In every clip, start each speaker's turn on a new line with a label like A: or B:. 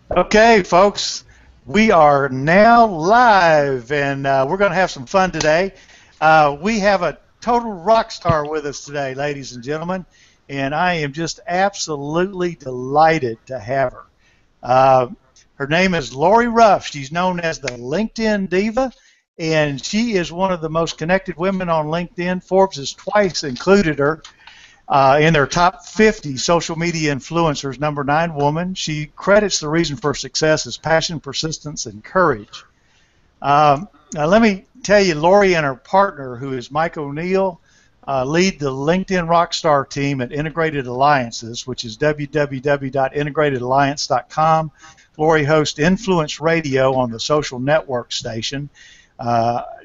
A: Okay, folks, we are now live, and we're going to have some fun today. We have a total rock star with us today, ladies and gentlemen, and I am just absolutely delighted to have her. Her name is Lori Ruff. She's known as the LinkedIn Diva, and she is one of the most connected women on LinkedIn. Forbes has twice included her in their top 50 social media influencers, number 9 woman. She credits the reason for success as passion, persistence, and courage. Now let me tell you, Lori and her partner, who is Mike O'Neill, lead the LinkedIn Rockstar team at Integrated Alliances, which is www.integratedalliance.com. Lori hosts Influence Radio on the social network station.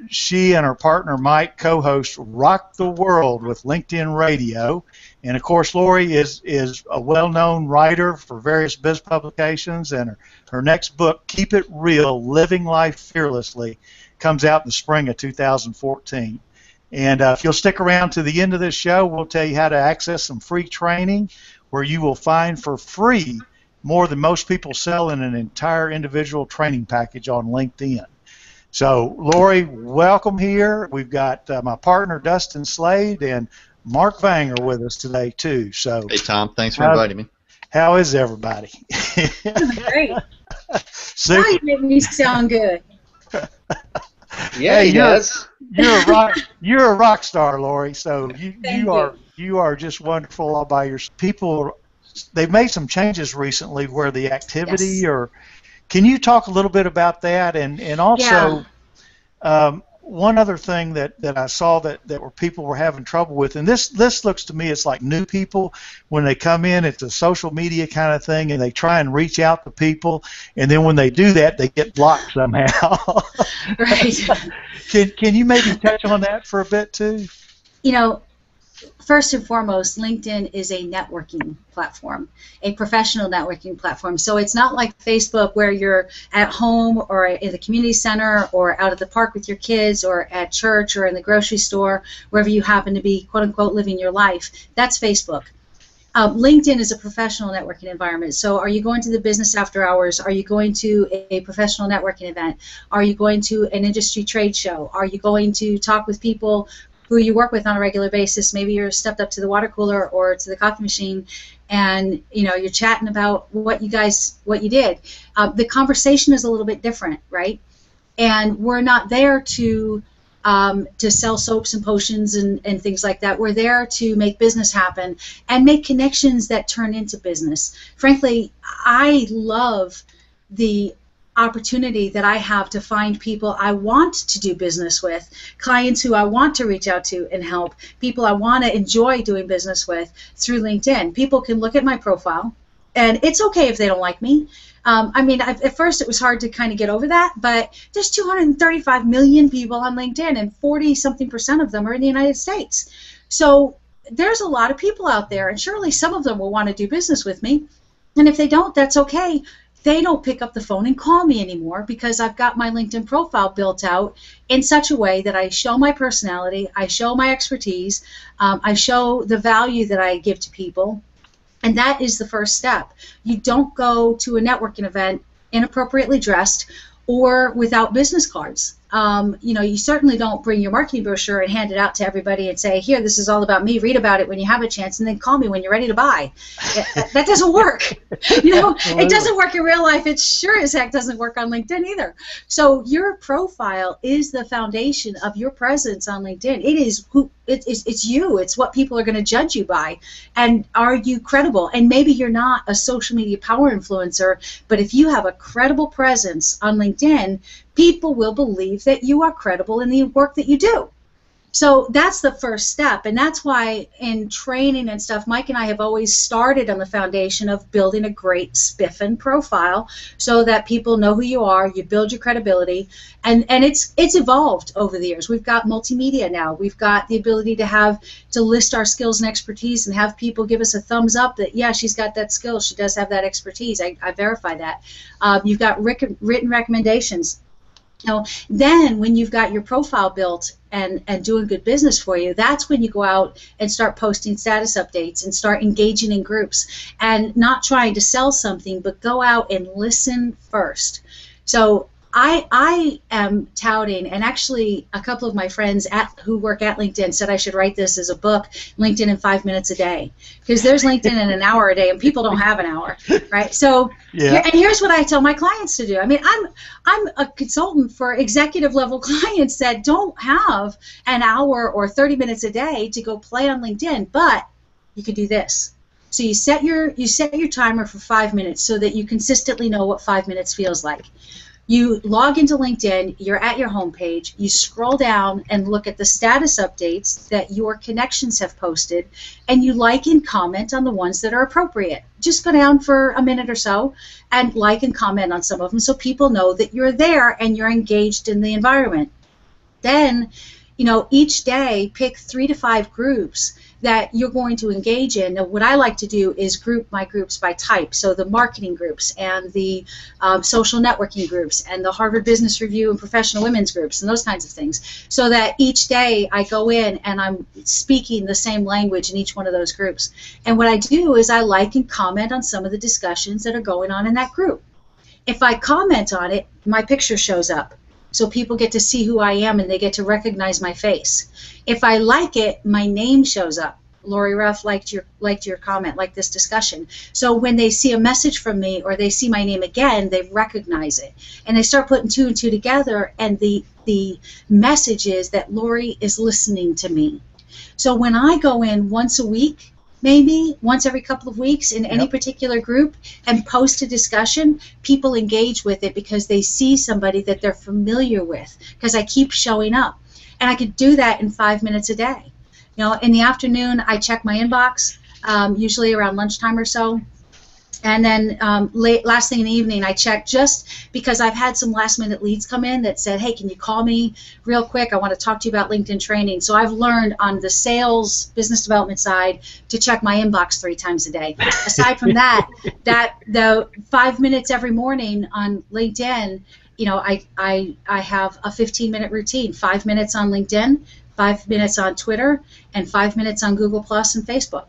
A: She and her partner Mike co-host Rock the World with LinkedIn Radio, and of course Lori is a well-known writer for various biz publications, and her next book, Keep It Real, Living Life Fearlessly, comes out in the spring of 2014. And if you'll stick around to the end of this show, we'll tell you how to access some free training where you will find for free more than most people sell in an entire individual training package on LinkedIn. So, Lori, welcome here. We've got my partner, Dustin Slade, and Mark Vang are with us today, too. So,
B: hey, Tom. Thanks for inviting me.
A: How is everybody?
C: Great. Now you make me sound good.
B: Yeah, hey,
A: you're a rock star, Lori. So you are just wonderful all by yourself. People, they've made some changes recently where the activity or can you talk a little bit about that? And also, one other thing that I saw that people were having trouble with, and this looks to me it's like new people when they come in, it's a social media kind of thing, and they try and reach out to people, and then when they do that, they get blocked somehow.
C: Right.
A: Can you maybe touch on that for a bit too?
C: You know, first and foremost, LinkedIn is a networking platform, a professional networking platform. So it's not like Facebook where you're at home or in the community center or out at the park with your kids or at church or in the grocery store, wherever you happen to be, quote unquote, living your life. That's Facebook. LinkedIn is a professional networking environment. So are you going to the business after hours? Are you going to a professional networking event? Are you going to an industry trade show? Are you going to talk with people who you work with on a regular basis? Maybe you're stepped up to the water cooler or to the coffee machine, and you're chatting about what you did. The conversation is a little bit different, right? And we're not there to sell soaps and potions and things like that. We're there to make business happen and make connections that turn into business. Frankly, I love the opportunity that I have to find people I want to do business with, clients who I want to reach out to and help, people I want to enjoy doing business with through LinkedIn. People can look at my profile, and it's okay if they don't like me. At first it was hard to kind of get over that, but there's 235 million people on LinkedIn, and 40-something% of them are in the United States. So there's a lot of people out there, and surely some of them will want to do business with me, and if they don't, that's okay. They don't pick up the phone and call me anymore because I've got my LinkedIn profile built out in such a way that I show my personality, I show my expertise, I show the value that I give to people, and that is the first step. You don't go to a networking event inappropriately dressed or without business cards. You certainly don't bring your marketing brochure and hand it out to everybody and say, here, this is all about me, read about it when you have a chance, and then call me when you're ready to buy. That doesn't work. It doesn't work in real life. It sure as heck doesn't work on LinkedIn either. So your profile is the foundation of your presence on LinkedIn. It's you. It's what people are going to judge you by. And are you credible? And maybe you're not a social media power influencer, but if you have a credible presence on LinkedIn, people will believe that you are credible in the work that you do. So that's the first step, and that's why in training and stuff, Mike and I have always started on the foundation of building a great spiffing profile so that people know who you are, you build your credibility, and it's evolved over the years. We've got multimedia now. We've got the ability to list our skills and expertise and have people give us a thumbs up that, yeah, she's got that skill, she does have that expertise. I verify that. You've got written recommendations. Then when you've got your profile built and doing good business for you, that's when you go out and start posting status updates and start engaging in groups and not trying to sell something, but go out and listen first. So I am touting, and actually a couple of my friends who work at LinkedIn said I should write this as a book, LinkedIn in 5 minutes a day, because there's LinkedIn in an hour a day, and people don't have an hour, right? So, and here's what I tell my clients to do. I mean, I'm a consultant for executive level clients that don't have an hour or 30 minutes a day to go play on LinkedIn, but you could do this. So you set your timer for 5 minutes so that you consistently know what 5 minutes feels like. You log into LinkedIn, you're at your homepage, you scroll down and look at the status updates that your connections have posted, and you like and comment on the ones that are appropriate. Just go down for a minute or so and like and comment on some of them so people know that you're there and you're engaged in the environment. Then, each day pick 3 to 5 groups that you're going to engage in. Now, what I like to do is group my groups by type. So the marketing groups and the social networking groups and the Harvard Business Review and professional women's groups and those kinds of things. So that each day I go in and I'm speaking the same language in each one of those groups. And what I do is I like and comment on some of the discussions that are going on in that group. If I comment on it, my picture shows up. So people get to see who I am and they get to recognize my face. If I like it, my name shows up. Lori Ruff liked your comment, liked this discussion. So when they see a message from me or they see my name again, they recognize it. And they start putting 2 and 2 together, and the message is that Lori is listening to me. So when I go in once a week, maybe once every couple of weeks in any particular group and post a discussion, people engage with it because they see somebody that they're familiar with, because I keep showing up. And I could do that in 5 minutes a day. In the afternoon, I check my inbox, usually around lunchtime or so. And then last thing in the evening, I check, just because I've had some last-minute leads come in that said, hey, can you call me real quick? I want to talk to you about LinkedIn training. So I've learned on the sales, business development side to check my inbox 3 times a day. Aside from that, the 5 minutes every morning on LinkedIn, I have a 15-minute routine, 5 minutes on LinkedIn, 5 minutes on Twitter, and 5 minutes on Google Plus and Facebook.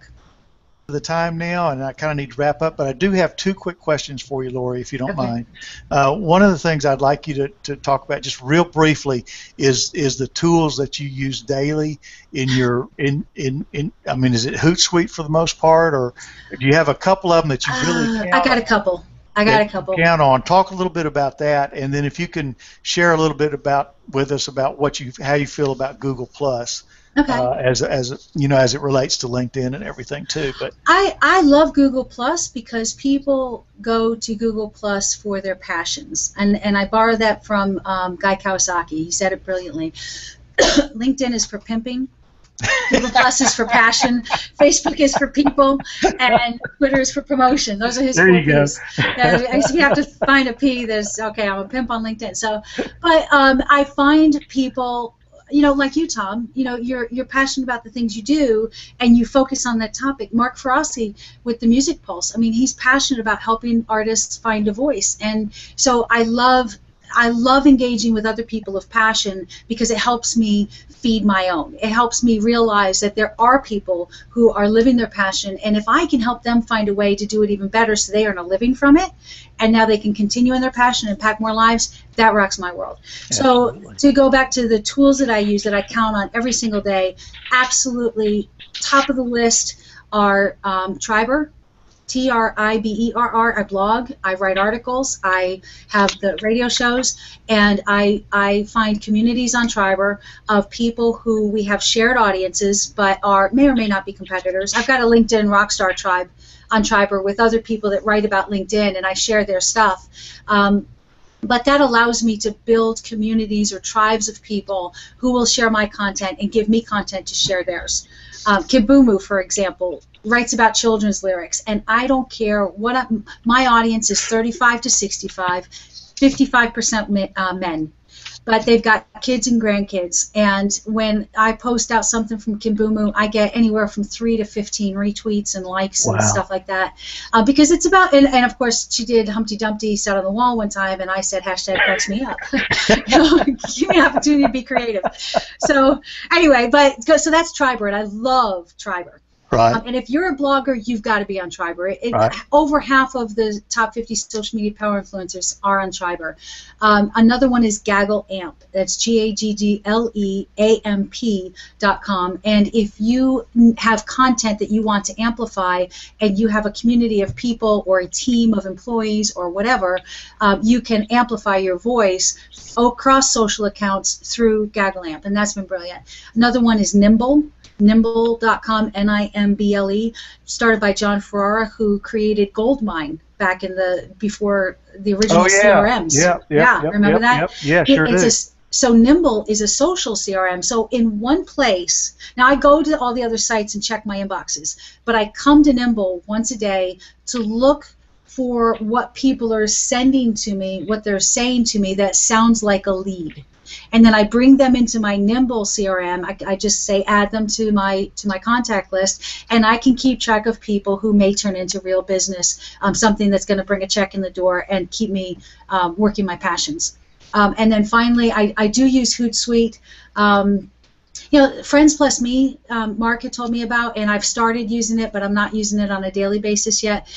A: The time now, and I kind of need to wrap up, but I do have 2 quick questions for you, Lori, if you don't mind. One of the things I'd like you to talk about just real briefly is the tools that you use daily in your I mean, is it Hootsuite for the most part, or do you have a couple of them that you really count?
C: I got a couple.
A: Count on. Talk a little bit about that, and then if you can share a little bit with us about how you feel about Google Plus.
C: Okay.
A: As it relates to LinkedIn and everything too. But
C: I love Google Plus because people go to Google Plus for their passions, and I borrow that from Guy Kawasaki. He said it brilliantly. LinkedIn is for pimping. Google Plus is for passion, Facebook is for people, and Twitter is for promotion. Those are his 4 P's. If you have to find a P, there's, okay, I'm a pimp on LinkedIn. So, but I find people, like you, Tom, you're passionate about the things you do, and you focus on that topic. Mark Ferrossi with the Music Pulse, I mean, he's passionate about helping artists find a voice, and so I love engaging with other people of passion because it helps me feed my own. It helps me realize that there are people who are living their passion, and if I can help them find a way to do it even better so they earn a living from it, and now they can continue in their passion and impact more lives, that rocks my world. Absolutely. So to go back to the tools that I use that I count on every single day, absolutely top of the list are Triber. Triberr. I blog, I write articles, I have the radio shows, and I find communities on Triber of people who we have shared audiences but may or may not be competitors. I've got a LinkedIn Rockstar tribe on Triber with other people that write about LinkedIn, and I share their stuff. But that allows me to build communities or tribes of people who will share my content and give me content to share theirs. Kibumu, for example, writes about children's lyrics, and I don't care what my audience is 35 to 65, 55% men. but they've got kids and grandkids. And when I post out something from Kimbumu, I get anywhere from 3 to 15 retweets and likes and stuff like that. Because it's about, and of course, she did Humpty Dumpty sat on the wall one time, and I said, #cracks me up. Give me an opportunity to be creative. So anyway, so that's Tribert. I love Tribert.
A: Right.
C: And if you're a blogger, you've got to be on Tribert.
A: Right.
C: Over half of the top 50 social media power influencers are on Tribert. Another one is Gaggle Amp. That's GAGGLEAMP.com. And if you have content that you want to amplify and you have a community of people or a team of employees or whatever, you can amplify your voice across social accounts through Gaggle Amp. And that's been brilliant. Another one is Nimble. Nimble.com, Nimble, started by John Ferrara, who created Goldmine back in before the original CRMs. Remember that?
A: Yeah, sure do.
C: So Nimble is a social CRM. So in one place, now I go to all the other sites and check my inboxes, but I come to Nimble once a day to look for what people are sending to me, what they're saying to me that sounds like a lead. And then I bring them into my Nimble CRM. I just say add them to my contact list, and I can keep track of people who may turn into real business, something that's going to bring a check in the door and keep me working my passions. And then finally, I do use Hootsuite. Friends Plus Me, Mark had told me about, and I've started using it, but I'm not using it on a daily basis yet.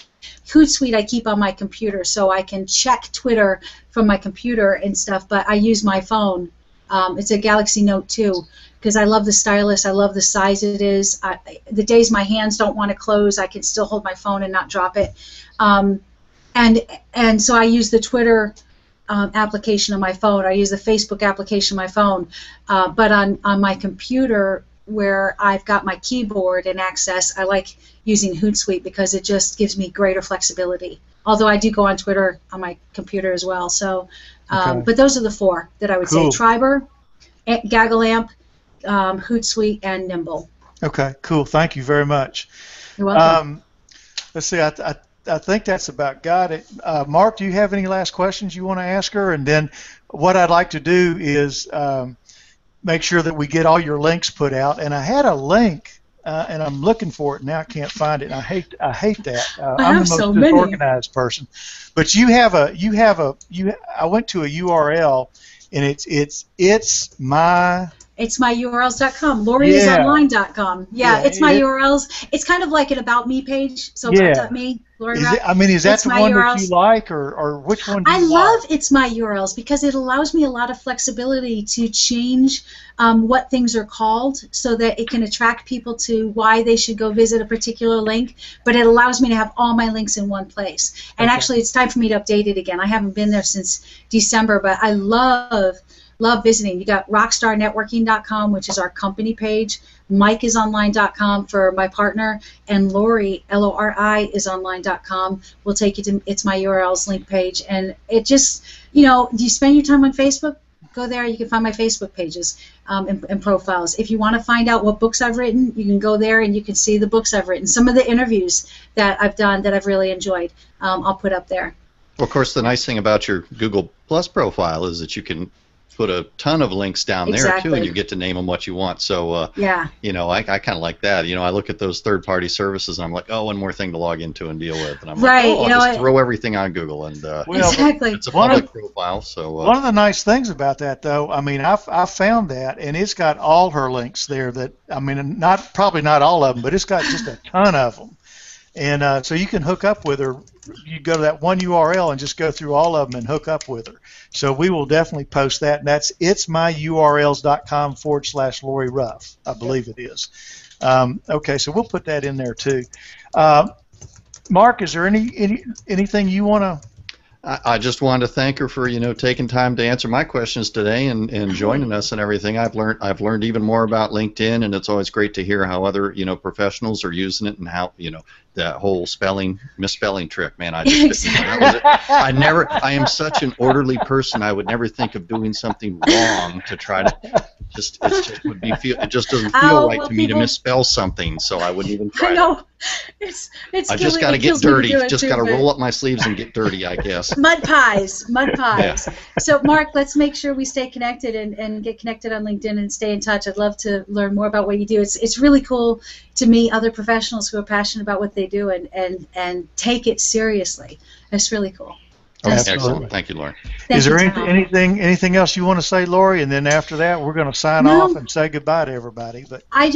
C: Hootsuite I keep on my computer, so I can check Twitter from my computer and stuff, but I use my phone. It's a Galaxy Note 2 because I love the stylus. I love the size it is. The days my hands don't want to close, I can still hold my phone and not drop it. And so I use the Twitter application on my phone. I use the Facebook application on my phone. But on my computer, where I've got my keyboard and access, I like using Hootsuite because it just gives me greater flexibility. Although I do go on Twitter on my computer as well. So, but those are the four that I would say: Tribert, Gaggle Amp, Hootsuite, and Nimble.
A: Okay, cool. Thank you very much.
C: You're welcome.
A: Let's see. I think that's about got it. Mark, do you have any last questions you want to ask her? And then what I'd like to do is make sure that we get all your links put out. And I had a link, and I'm looking for it now. I can't find it. And I hate that. I'm the most disorganized person. But I went to a URL, and it's
C: myurls.com. LoriIsOnline.com. It's my URLs. It's kind of like an About Me page. So About Me, Lori Ruff.
A: Is that the one that you like, or which one do you like? I
C: love It's My URLs because it allows me a lot of flexibility to change what things are called so that it can attract people to why they should go visit a particular link, but it allows me to have all my links in one place. And actually, it's time for me to update it again. I haven't been there since December, but I love visiting. You got rockstarnetworking.com, which is our company page, MikeIsOnline.com for my partner, and Lori, Lori, isonline.com will take you to It's My URLs link page. And it just, do you spend your time on Facebook? Go there. You can find my Facebook pages and profiles. If you want to find out what books I've written, you can go there and you can see the books I've written. Some of the interviews that I've done that I've really enjoyed, I'll put up there.
B: Well, of course, the nice thing about your Google Plus profile is that you can put a ton of links down there too, and you get to name them what you want. So I kind of like that. I look at those third-party services and I'm like, oh, one more thing to log into and deal with, and I'm like, I'll just throw everything on Google, and it's a public profile. So
A: one of the nice things about that, though, I found that, and it's got all her links there. That probably not all of them, but it's got just a ton of them. And so you can hook up with her. You go to that one URL and just go through all of them and hook up with her. So we will definitely post that, and that's itsmyurls.com/Lori Ruff, I believe it is. Okay, so we'll put that in there too. Mark, is there anything you want to?
B: I just wanted to thank her for taking time to answer my questions today and joining us and everything. I've learned even more about LinkedIn, and it's always great to hear how other professionals are using it and how that whole misspelling trick, man. I just that was it. I am such an orderly person. I would never think of doing something wrong to try to it just doesn't feel right to me to misspell something, so I wouldn't even try.
C: I know.
B: I just got to get dirty. Just got to roll up my sleeves and get dirty, I guess.
C: Mud pies. Yeah. So, Mark, let's make sure we stay connected and get connected on LinkedIn and stay in touch. I'd love to learn more about what you do. It's really cool to meet other professionals who are passionate about what they do and take it seriously. It's really cool.
B: Excellent. Thank you, Lori.
A: Is there anything else you want to say, Lori? And then after that, we're going to sign off and say goodbye to everybody. But
C: I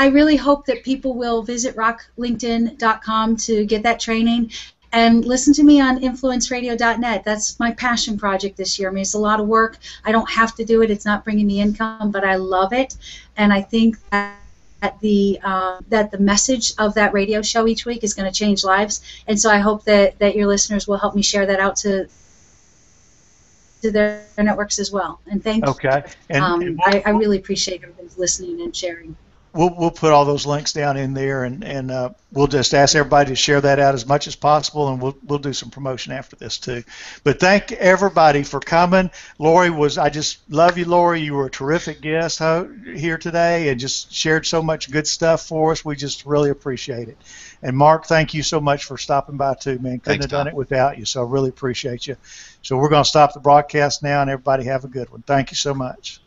C: really hope that people will visit rocklinkedin.com to get that training and listen to me on influenceradio.net. That's my passion project this year. I mean, it's a lot of work. I don't have to do it. It's not bringing me income, but I love it. And I think that the message of that radio show each week is going to change lives, and so I hope that your listeners will help me share that out to their networks as well. And thank you.
A: Okay. And
C: I really appreciate everybody listening and sharing.
A: We'll put all those links down in there, and we'll just ask everybody to share that out as much as possible, and we'll do some promotion after this too. But thank everybody for coming. Lori I just love you, Lori. You were a terrific guest here today, and just shared so much good stuff for us. We just really appreciate it. And Mark, thank you so much for stopping by too, man. Couldn't have done it without you, so I really appreciate you. So we're going to stop the broadcast now, and everybody have a good one. Thank you so much.